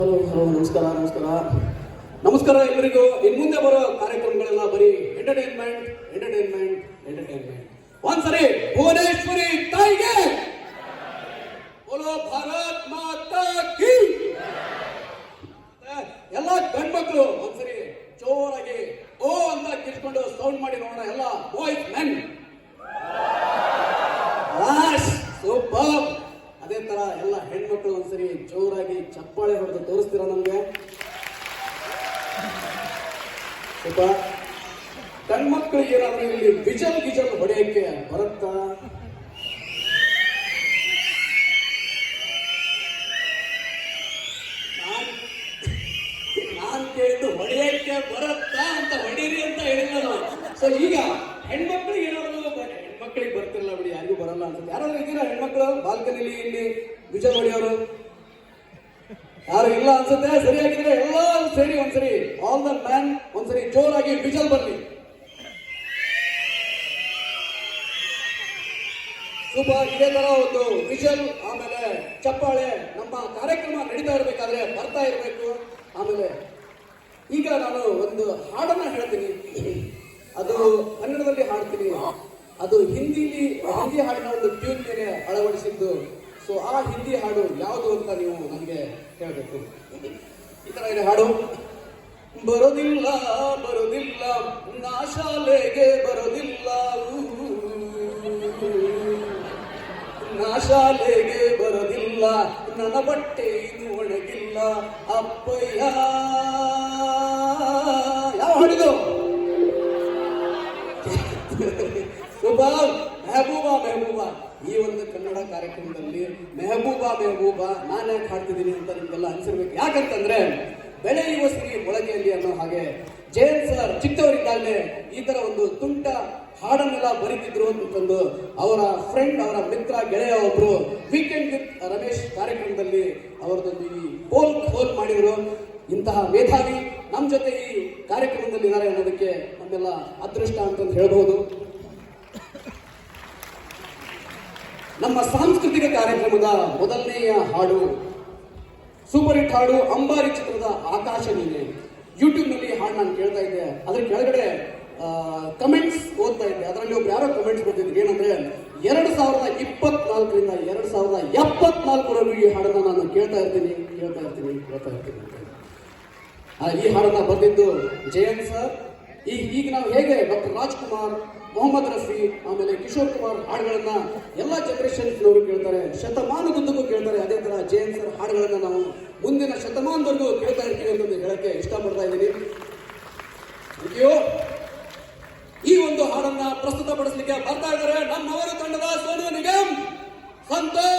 ನಮಸ್ಕಾರ ನಮಸ್ಕಾರ ನಮಸ್ಕಾರ ಎಲ್ಲರಿಗೂ. ಇನ್ ಮುಂದೆ ಬರೋ ಕಾರ್ಯಕ್ರಮಗಳೆಲ್ಲ ಬರೀ ಎಂಟರ್ಟೈನ್ಮೆಂಟ್ ಎಂಟರ್ಟೈನ್ಮೆಂಟ್ ಎಂಟರ್ಟೈನ್ಮೆಂಟ್. ಒಂದ್ಸರಿ ಭುವನೇಶ್ವರಿ ತಾಯಿಗೆ ಬೋಲೋ ಭಾರತ್ ಮಾತಾ ಕಿ. ಎಲ್ಲ ಗಂಡ್ಮಕ್ಳು ಒಂದ್ಸರಿ ಜೋರಾಗಿ ಓ ಅಂತ ಕಿರ್ಕೊಂಡು ಸೌಂಡ್ ಮಾಡಿ ನೋಡೋಣ. ಎಲ್ಲ ಬಾಯ್ಸ್ ಮೆನ್ ಸೂಪರ್. ಅದೇ ತರ ಎಲ್ಲ ಹೆಣ್ಮಕ್ಳು ಒಂದ್ಸರಿ ಜೋರಾಗಿ ಚಪ್ಪಾಳೆ ಹೊಡೆದು ತೋರಿಸ್ತೀರಾ ನಮ್ಗೆ? ಸೂಪರ್. ಗಂಡ್ಮಕ್ಳಿಗೆ ಏನಾದ್ರೂ ಇಲ್ಲಿ ವಿಜಲ್ ಗಿಜಲ್ ಹೊಡೆಯಕ್ಕೆ ಬರುತ್ತಾ? ನಾನ್ ಕೇಳಿದ್ದು ಹೊಡೆಯಕ್ಕೆ ಬರುತ್ತಾ ಅಂತ, ಹೊಡೀರಿ ಅಂತ ಹೇಳಿಲ್ಲ. ಸೊ ಈಗ ಹೆಣ್ಮಕ್ಳಿಗೆ ಏನಾದ್ರು, ಹೆಣ್ಮಕ್ಳಿಗೆ ಬರ್ತಿರಲ್ಲ ಬಿಡಿ, ಯಾರಿಗೂ ಬರಲ್ಲ ಅನ್ಸುತ್ತೆ. ಯಾರಾದ್ರೂ ಇದ್ದೀರಾ ಹೆಣ್ಮಕ್ಳು ಬಾಲ್ಕನಿಲಿ ಇಲ್ಲಿ ವಿಜಲ್ ಹೊಡೆಯೋರು? ಯಾರು ಇಲ್ಲ ಅನ್ಸುತ್ತೆ. ಸರಿಯಾಗಿದ್ರೆ ಎಲ್ಲ ಸೇರಿ ಒಂದ್ಸರಿ ಆಲ್ ದ ಮ್ಯಾನ್ ಒಂದ್ಸರಿ ಜೋರಾಗಿ ವಿಜಲ್ ಬರ್ಲಿ. ಸೂಪರ್. ಇದೇ ತರ ಒಂದು ವಿಜಲ್ ಆಮೇಲೆ ಚಪ್ಪಾಳೆ ನಮ್ಮ ಕಾರ್ಯಕ್ರಮ ನಡೀತಾ ಇರ್ಬೇಕಾದ್ರೆ ಬರ್ತಾ ಇರಬೇಕು. ಆಮೇಲೆ ಈಗ ನಾನು ಒಂದು ಹಾಡನ್ನ ಹೇಳ್ತೀನಿ, ಅದು ಕನ್ನಡದಲ್ಲಿ ಹಾಡ್ತೀನಿ, ಅದು ಹಿಂದಿ ಹಾಡಿನ ಒಂದು ಟ್ಯೂನ್ ಮೇಲೆ ಅಳವಡಿಸಿದ್ದು. ಸೊ ಆ ಹಿಂದಿ ಹಾಡು ಯಾವುದು ಅಂತ ನೀವು ನನಗೆ ಹೇಳಬೇಕು. ಈ ತರ ಇದೆ ಹಾಡು. ಬರೋದಿಲ್ಲ ಬರೋದಿಲ್ಲ ನಾ ಶಾಲೆಗೆ ಬರೋದಿಲ್ಲ, ನಾ ಶಾಲೆಗೆ ಬರೋದಿಲ್ಲ, ನನ್ನ ಬಟ್ಟೆ ಇದು ಒಣಗಿಲ್ಲ ಅಪ್ಪಯ್ಯ. ಯಾವ ಹಾಡಿದು? ಮೆಹಬೂಬಾ ಮೆಹಬೂಬಾ. ಈ ಒಂದು ಕನ್ನಡ ಕಾರ್ಯಕ್ರಮದಲ್ಲಿ ಮೆಹಬೂಬಾ ನಾನು ಯಾಕೆ ಹಾಡ್ತಿದ್ದೀನಿ ಅಂತ ನಿಮ್ಗೆಲ್ಲ ಅನ್ಸಿರ್ಬೇಕು. ಯಾಕಂತಂದ್ರೆ ಬೆಳೆಯುವ ಸಿರಿ ಮೊಳಕೆಯಲ್ಲಿ ಅನ್ನೋ ಹಾಗೆ ಜಯಂತ್ ಸರ್ ಚಿಕ್ಕವರಿದ್ದಾಗಲೇ ಈ ತರ ಒಂದು ತುಂಟ ಹಾಡನ್ನೆಲ್ಲ ಬರೀತಿದ್ರು ಅಂತಂದು ಅವರ ಫ್ರೆಂಡ್, ಅವರ ಮಿತ್ರ, ಗೆಳೆಯ ಒಬ್ರು ವೀಕೆಂಡ್ ವಿತ್ ರಮೇಶ್ ಕಾರ್ಯಕ್ರಮದಲ್ಲಿ ಅವರದೊಂದು ಈ ಹೋಲ್ ಮಾಡಿದ್ರು. ಇಂತಹ ಮೇಧಾವಿ ನಮ್ಮ ಜೊತೆ ಈ ಕಾರ್ಯಕ್ರಮದಲ್ಲಿ ಇದ್ದಾರೆ ಅನ್ನೋದಕ್ಕೆ ನಮ್ಮೆಲ್ಲ ಅದೃಷ್ಟ ಅಂತಂದು ಹೇಳ್ಬಹುದು. ನಮ್ಮ ಸಾಂಸ್ಕೃತಿಕ ಕಾರ್ಯಕ್ರಮದ ಮೊದಲನೆಯ ಹಾಡು, ಸೂಪರ್ ಹಿಟ್ ಹಾಡು ಅಂಬಾರಿ ಚಿತ್ರದ ಆಕಾಶ ನೀನೆ. ಯೂಟ್ಯೂಬ್ ನಲ್ಲಿ ಹಾಡು ನಾನು ಕೇಳ್ತಾ ಇದ್ದೆ, ಅದ್ರ ಕೆಳಗಡೆ ಕಮೆಂಟ್ಸ್ ಓದ್ತಾ ಇದ್ದೆ. ಅದರಲ್ಲಿ ಒಬ್ರು ಯಾರೋ ಕಮೆಂಟ್ಸ್ ಬರ್ತಿದ್ರು, ಏನಂದ್ರೆ 2024ರಿಂದ 2074 ಈ ಹಾಡನ್ನ ನಾನು ಕೇಳ್ತಾ ಇರ್ತೀನಿ. ಈ ಹಾಡನ್ನ ಬಂದಿದ್ದು ಜಯಂತ್ ಸರ್. ಈಗ ನಾವು ಹೇಗೆ ಡಾಕ್ಟರ್ ರಾಜ್ಕುಮಾರ್, ಮೊಹಮ್ಮದ್ ರಫಿ, ಆಮೇಲೆ ಕಿಶೋರ್ ಕುಮಾರ್ ಹಾಡುಗಳನ್ನ ಎಲ್ಲ ಜನರೇಷನ್ಸ್ನವರು ಕೇಳ್ತಾರೆ, ಶತಮಾನದುದ್ದಕ್ಕೂ ಕೇಳ್ತಾರೆ. ಅದೇ ತರ ಜಯಂತ್ ಸರ್ ಹಾಡುಗಳನ್ನ ನಾವು ಮುಂದಿನ ಶತಮಾನದವರೆಗೂ ಕೇಳ್ತಾ ಇರ್ತೀವಿ ಅಂತ ಹೇಳಕ್ಕೆ ಇಷ್ಟಪಡ್ತಾ ಇದ್ದೀನಿ. ಈ ಒಂದು ಹಾಡನ್ನ ಪ್ರಸ್ತುತಪಡಿಸಲಿಕ್ಕೆ ಬರ್ತಾ ಇದ್ದಾರೆ ನಮ್ಮವರ ತಂಡದ ಸೋನು ನಿಗಮ್, ಸಂತೋಷ್.